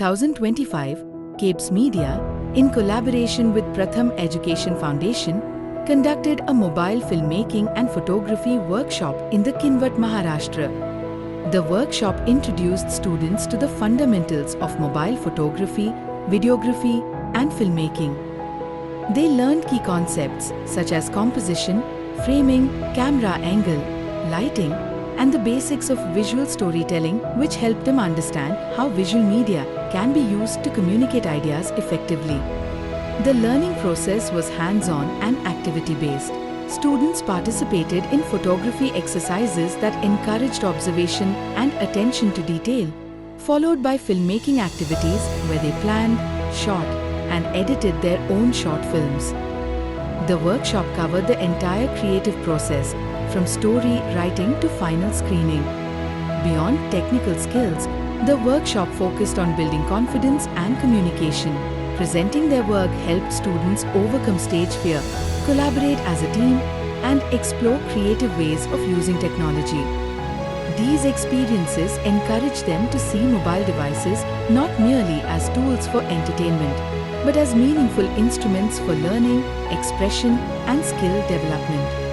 2025, Kabes Media, in collaboration with Pratham Education Foundation, conducted a mobile filmmaking and photography workshop in the Kinwat, Maharashtra. The workshop introduced students to the fundamentals of mobile photography, videography, and filmmaking. They learned key concepts such as composition, framing, camera angle, lighting, and the basics of visual storytelling, which helped them understand how visual media can be used to communicate ideas effectively. The learning process was hands-on and activity-based. Students participated in photography exercises that encouraged observation and attention to detail, followed by filmmaking activities where they planned, shot, and edited their own short films. The workshop covered the entire creative process, from story writing to final screening. Beyond technical skills, the workshop focused on building confidence and communication. Presenting their work helped students overcome stage fear, collaborate as a team, and explore creative ways of using technology. These experiences encouraged them to see mobile devices not merely as tools for entertainment, but as meaningful instruments for learning, expression, and skill development.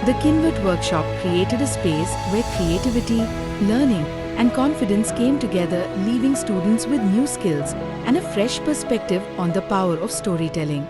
The Kinwat workshop created a space where creativity, learning, and confidence came together, leaving students with new skills and a fresh perspective on the power of storytelling.